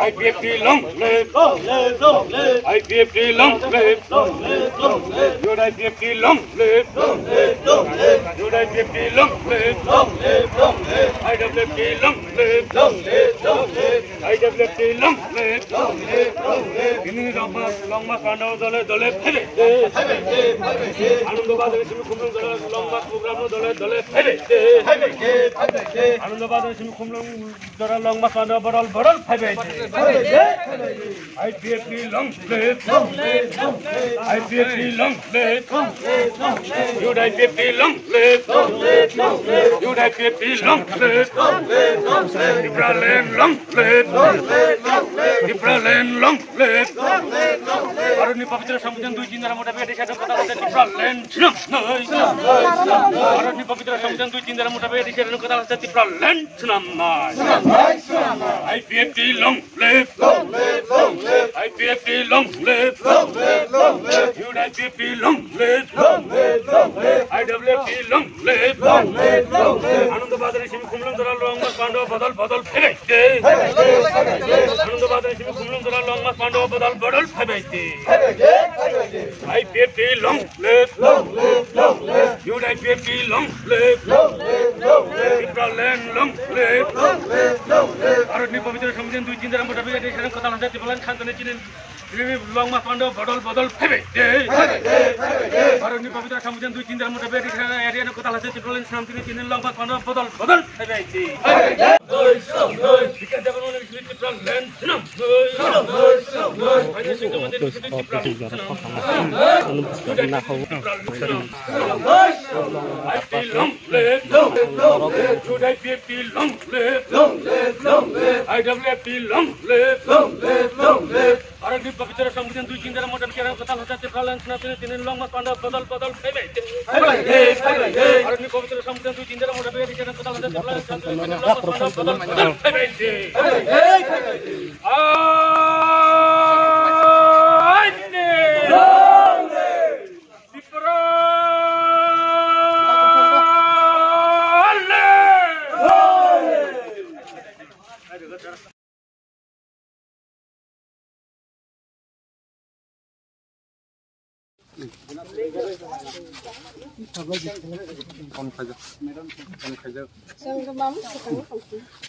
IPFT long live, IPFT long live, good IPFT long live, good IPFT long live, IWFT long live, IWFT long live, ini long mas pandau dole dole phebe, Anandabad Rishmi Kumlung dole long mas program dole dole phebe, Anandabad Rishmi Kumlung dole long mas pandau bodol phebe. IPFT long live, IPFT long live, good IPFT long live, good IPFT long live, Ibrahim long live, Ibrahim long live, Aruni Pavitra Samujan du Jindara Motabedi Shadow Kata Ibrahim Aruni Pavitra Samujan du Jindara Motabedi Shadow Kata Ibrahim IPFT long live, IPFT long live, good IPFT long live, IWFT long live, Anandabad Rishmi Kumlung Dora long mas pandau bodol phebe, Anandabad Rishmi Kumlung Dora long mas pandau bodol phebe, IPFT long live, good IPFT long live, Ibrahim long live, Aruni Pavitra Samujan du Jindara Motabedi Shadow Kata Ibrahim Khantane Chinin long mas pandau bodol phebe, Aruni Pavitra Samujan du Jindara Motabedi Shadow Kata Ibrahim Khantane Chinin long mas pandau bodol phebe. IWFT long live, Aruni Pavitra Samujan du Jindara Motabedi Kata Ibrahim Khantane Chinin long mas pandau bodol phebe, Aruni Pavitra Samujan du Jindara Motabedi Kata Ibrahim Khantane Chinin long mas pandau bodol phebe.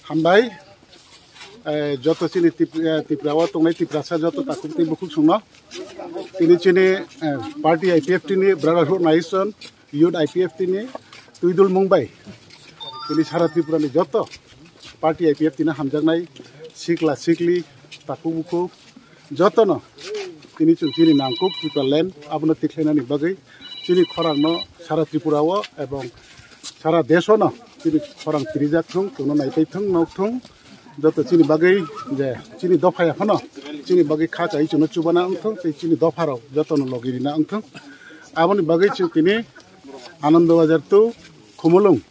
Hambai joto chini tiprawa tongnai tiprasa joto takuti bukuk sungno tini chini party IPFT ni brotherhood nation youth IPFT ni tuidul mumbai tini sara tripura ni joto party IPFT na hamjagnai sikla sikli takubuku joto no tini chini nangkup Triple abuna tiklenani bagai chini khorang no sara tripura wo ebong sara desho no chini khorang tirijak thung tono naipai thung nok thung joto chini bagai je chini dofaya hono chini bagai kha chai chuno chubana angthung te chini dofaro joto no logiri na angthung aboni bagai chung tini Anandabazar tu khumulung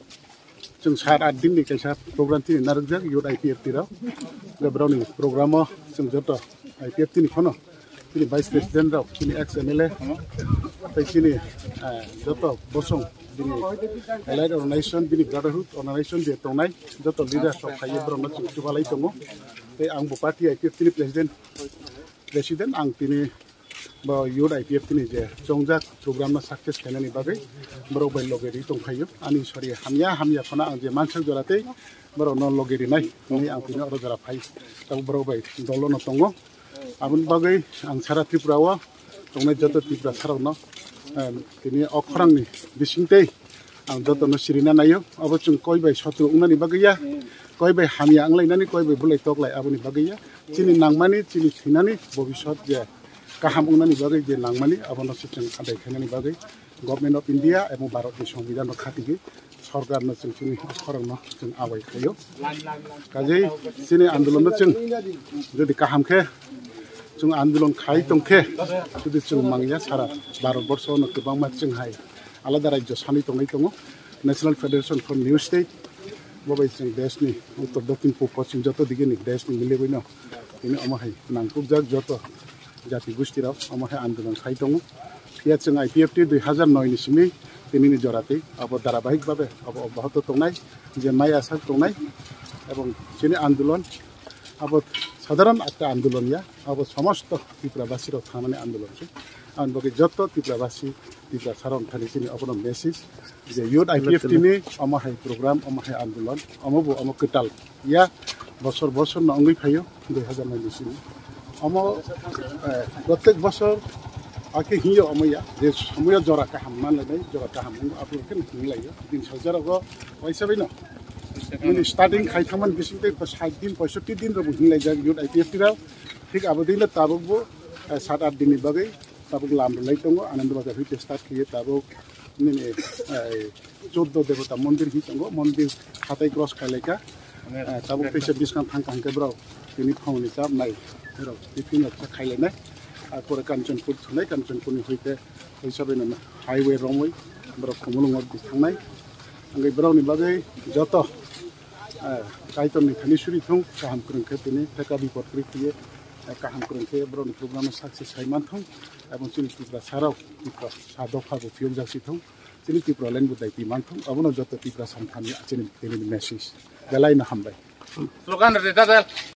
chung 7-8 din ni kaisa program tini narjak youth IPFT ra gabroni program chung joto IPFT ni khono chini vice president ra chini ex MLA te chini joto bosong bini allied organization bini brotherhood organization de tongnai joto leader of khaye brona chubalai tongo te ang party IPFT ni president ang tini ba youth IPFT ni je jongjak program na success khainani bagai bro bai logeri tongkhayo ani sori hamya khona ang je mansak jorate bro non logeri nai ni ang tini oro jara phai tang bro bai dolo no tongo abun bagai ang sara tripura wa tongnai joto tripura sarno tini okhrang ni bisingte ang joto no sirina nayo abo chung koi bai sotru unani bagaya koi bai hamya anglainani koi bai bulai toklai abuni bagaya chini nangmani chini thinani bobishot je kaham unani bagai je nangmani abono sicheng adai khainani bagai government of India ebong Bharat ni সংবিধান খাতিগে সরকার no chung chini khorang no chung abai khayo kajei chini andolon no chung jodi kaham khe chung andolon khai tongkhe jodi chung mangya sara Bharat borsho no kobang ma chung hai alada rajyo sani tongai tongo National Federation for New State bobai chung desni uttor dokhin pub poschim joto dige ni desni mileboi no ini amahai nangkuk jak joto jati gustirao amahai andolon khai tongo ya chung IPFT 2009 ni simi তিনি জরাতে अब धाराबाहिक भावे अब अब्याहत तंनाय जे माइ आसा तंनाय এবং চিনি आंदोलन अब साधारण একটা आंदोलन या अब समस्त त्रिपुरावासी थानानि आंदोलन से आं बगे जत त्रिपुरावासी त्रिपुरा साराउन थानि चिनि अपन मेसेज जे यूथ आईपीएफ टिनि अमाहाय प्रोग्राम अमाहाय आंदोलन अमबो अम कटाल या बছর बছर नंगै फायो 2009 सिम अम प्रत्येक बছর आके हियो अमया जे समय जरा काहाम मानलाय जरा काहाम आपन केन हिलायो दिन सजारागो पैसा बैन माने स्टार्टिंग खाइथामन बिसिंते 60 दिन 65 दिन रबो हिलाय जा यूथ आईपीएफ टिरा ठीक आबदिले ताबो 7-8 दिन बागै ताबो लामलाय दंगो आनंद बाजार हिते स्टार्ट किए ताबो माने 14 देवता मंदिर हि दंगो मंदिर हाथाय क्रॉस खालायका ताबो पैसा डिस्काउंट थांका ब्राव तिनि फाउनि जाब नाय ब्राव बिथिन अच्छा खाइलायनाय आरो कांचनपुर थानाय कांचनपुरनि होइते हिसाबैनो हाईवे रमै ब्राव खमलंग थांनाय आंगै ब्रावनि बागै जत काइतननि थानि सुरि थं गाहाम करंखे तिनि फेका बिपद क्रिए गाहाम करंखे ब्रावनि प्रोग्राम सक्सेस हाइमान थं एवं चिनि त्रिपुरा साराव त्रिपुरा सादफाबो फिउल जासि थं चिनि त्रिपुरा लेन बुदाय पिमान थं अबनो जत त्रिपुरा सानथानि चिनि तिनि मेसेज गलायनो हामबाय स्लोगान रे दादा